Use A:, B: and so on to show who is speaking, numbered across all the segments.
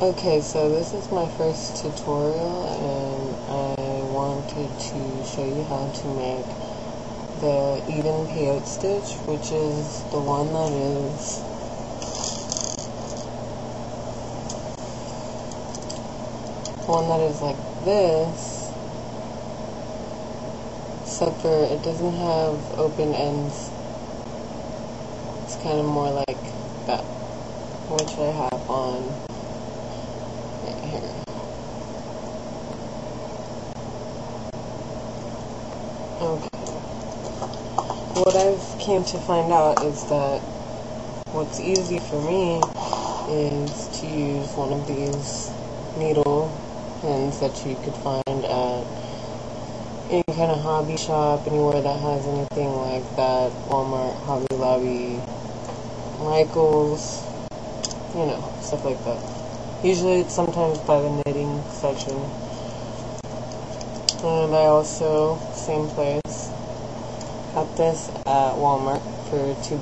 A: Okay, so this is my first tutorial, and I wanted to show you how to make the even peyote stitch, which is the one that is like this, except for it doesn't have open ends. It's kind of more like that, which I have on right here. Okay. What I've came to find out is that what's easy for me is to use one of these needle pins that you could find at any kind of hobby shop, anywhere that has anything like that, Walmart, Hobby Lobby, Michael's, you know, stuff like that. Usually it's sometimes by the knitting section. And I also, same place, got this at Walmart for $2.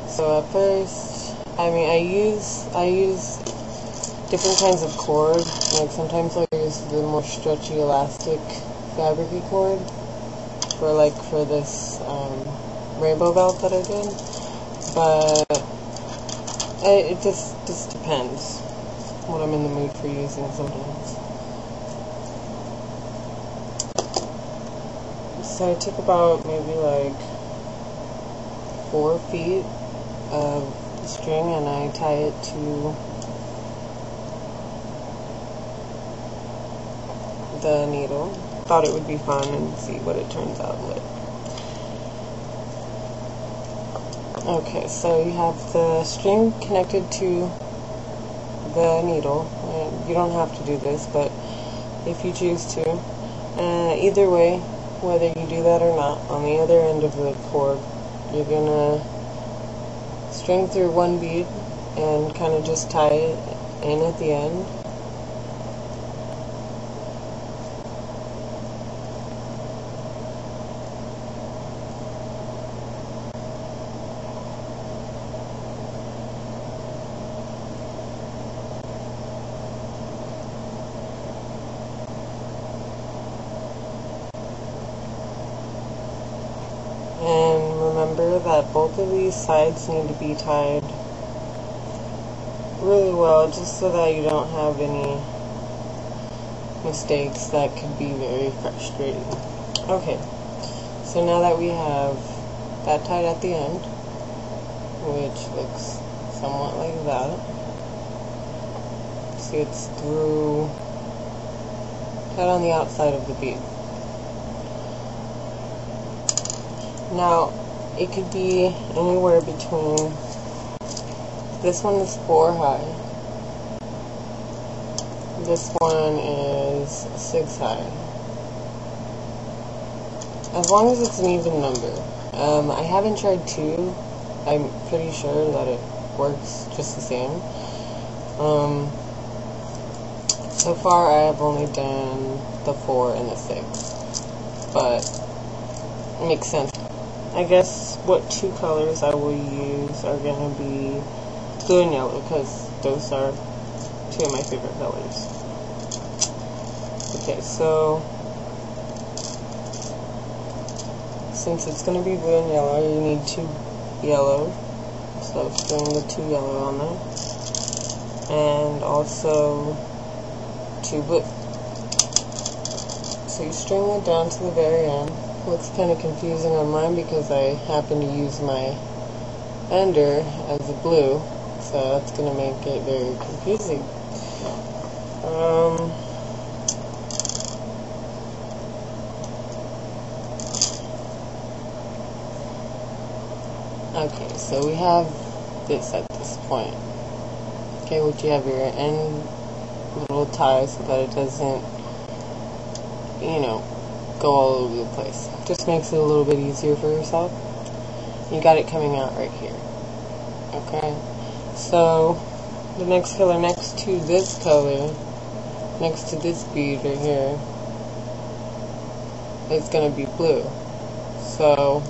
A: So at first, I use different kinds of cord. Like sometimes I use the more stretchy, elastic, fabricy cord for this rainbow belt that I did. But it just depends what I'm in the mood for using sometimes. So I took about maybe like 4 feet of string and I tie it to the needle. Thought it would be fun and see what it turns out like. Okay, so you have the string connected to the needle. And you don't have to do this, but if you choose to, either way, whether you do that or not, on the other end of the cord, you're gonna string through one bead and kind of just tie it in at the end. And remember that both of these sides need to be tied really well, just so that you don't have any mistakes that could be very frustrating. Okay, so now that we have that tied at the end, which looks somewhat like that, see it's through, tied on the outside of the bead. Now, it could be anywhere between, this one is 4 high, this one is 6 high, as long as it's an even number. I haven't tried 2, I'm pretty sure that it works just the same. So far I have only done the 4 and the 6, but it makes sense. I guess what 2 colors I will use are going to be blue and yellow, because those are 2 of my favorite colors. Okay, so since it's going to be blue and yellow, you need 2 yellow, so string the 2 yellow on there, and also 2 blue. So you string it down to the very end. Looks kind of confusing on mine because I happen to use my ender as a blue, so that's going to make it very confusing. Okay, so we have this at this point. Okay, which you have your end little tie so that it doesn't, you know, go all over the place. Just makes it a little bit easier for yourself. You got it coming out right here. Okay, so the next color next to this color, next to this bead right here, is going to be blue. So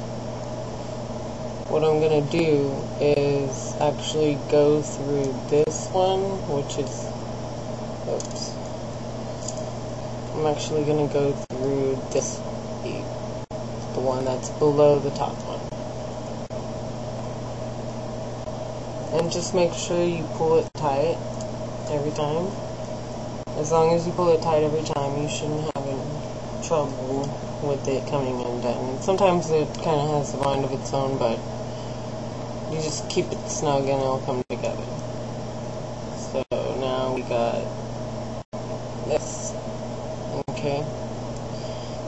A: what I'm going to do is actually go through this one, which is, oops, I'm actually going to go through this bead, the one that's below the top one. And just make sure you pull it tight every time. As long as you pull it tight every time, you shouldn't have any trouble with it coming undone. Sometimes it kind of has a mind of its own, but you just keep it snug and it'll come together. So now we got this. Okay.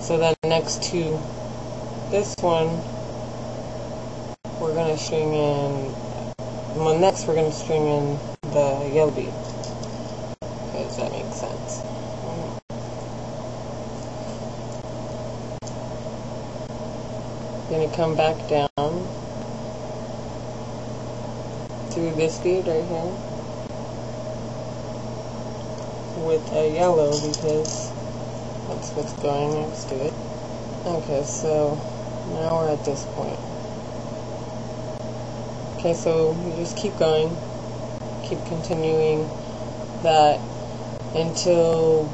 A: So then next to this one, we're going to string in, well, next we're going to string in the yellow bead, because that makes sense. Going to come back down through this bead right here with a yellow, because that's what's going next to it. Okay, so now we're at this point. Okay, so you just keep going, keep continuing that until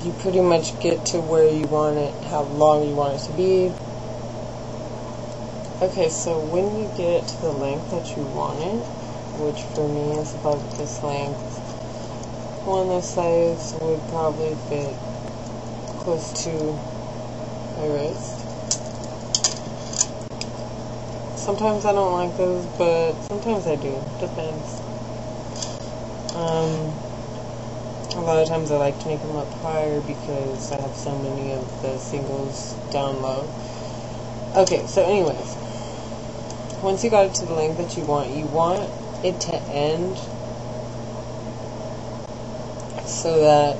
A: you pretty much get to where you want it, how long you want it to be. Okay, so when you get to the length that you want it, which for me is about this length, one this size would probably fit close to my wrist. Sometimes I don't like those, but sometimes I do. Depends. A lot of times I like to make them up higher because I have so many of the singles down low. Okay, so anyways, once you got it to the length that you want it to end so that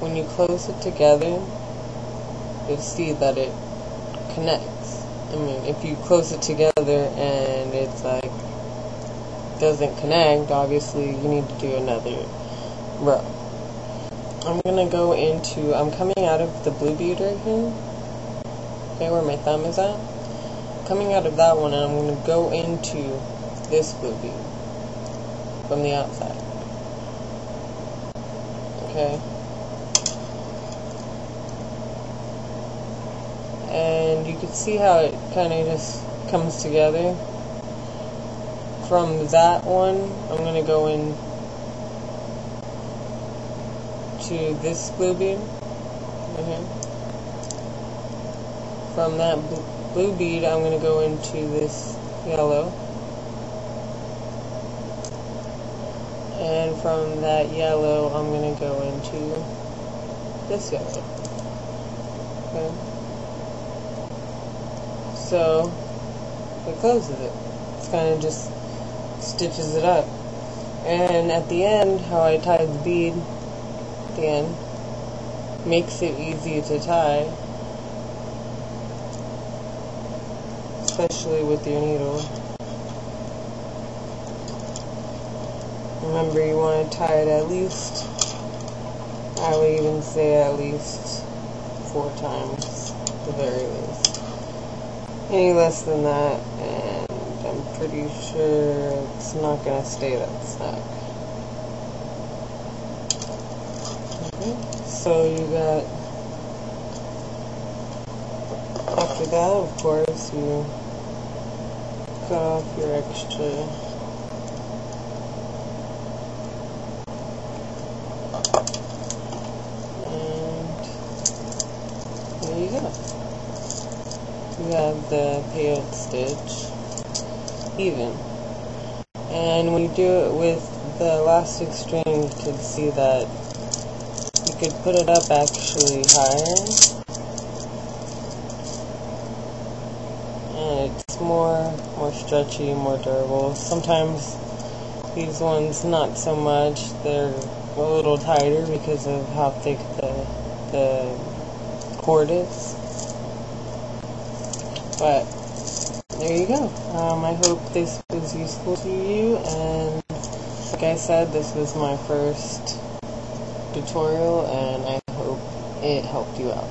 A: when you close it together, you'll see that it connects. I mean, if you close it together and it's like doesn't connect, obviously you need to do another row. I'm gonna go into, I'm coming out of the blue bead right here, okay, where my thumb is at. Coming out of that one, and I'm gonna go into this blue bead from the outside. Okay. And you can see how it kind of just comes together. From that one, I'm going to go in to this blue bead. From that blue bead, I'm going to go into this yellow. And from that yellow, I'm going to go into this yellow. Okay. So it closes it. It's kind of just stitches it up. And at the end, how I tied the bead at the end makes it easy to tie, especially with your needle. Remember, you want to tie it at least, I would even say at least 4 times, at the very least. Any less than that, and I'm pretty sure it's not going to stay that snug. Okay, so you got, after that, of course, you cut off your extra and there you go. You have the peyote stitch even, and when you do it with the elastic string, you can see that you could put it up actually higher, and it's more stretchy, more durable. Sometimes these ones not so much, they're a little tighter because of how thick the cord is. But there you go. I hope this was useful to you, and like I said, this was my first tutorial, and I hope it helped you out.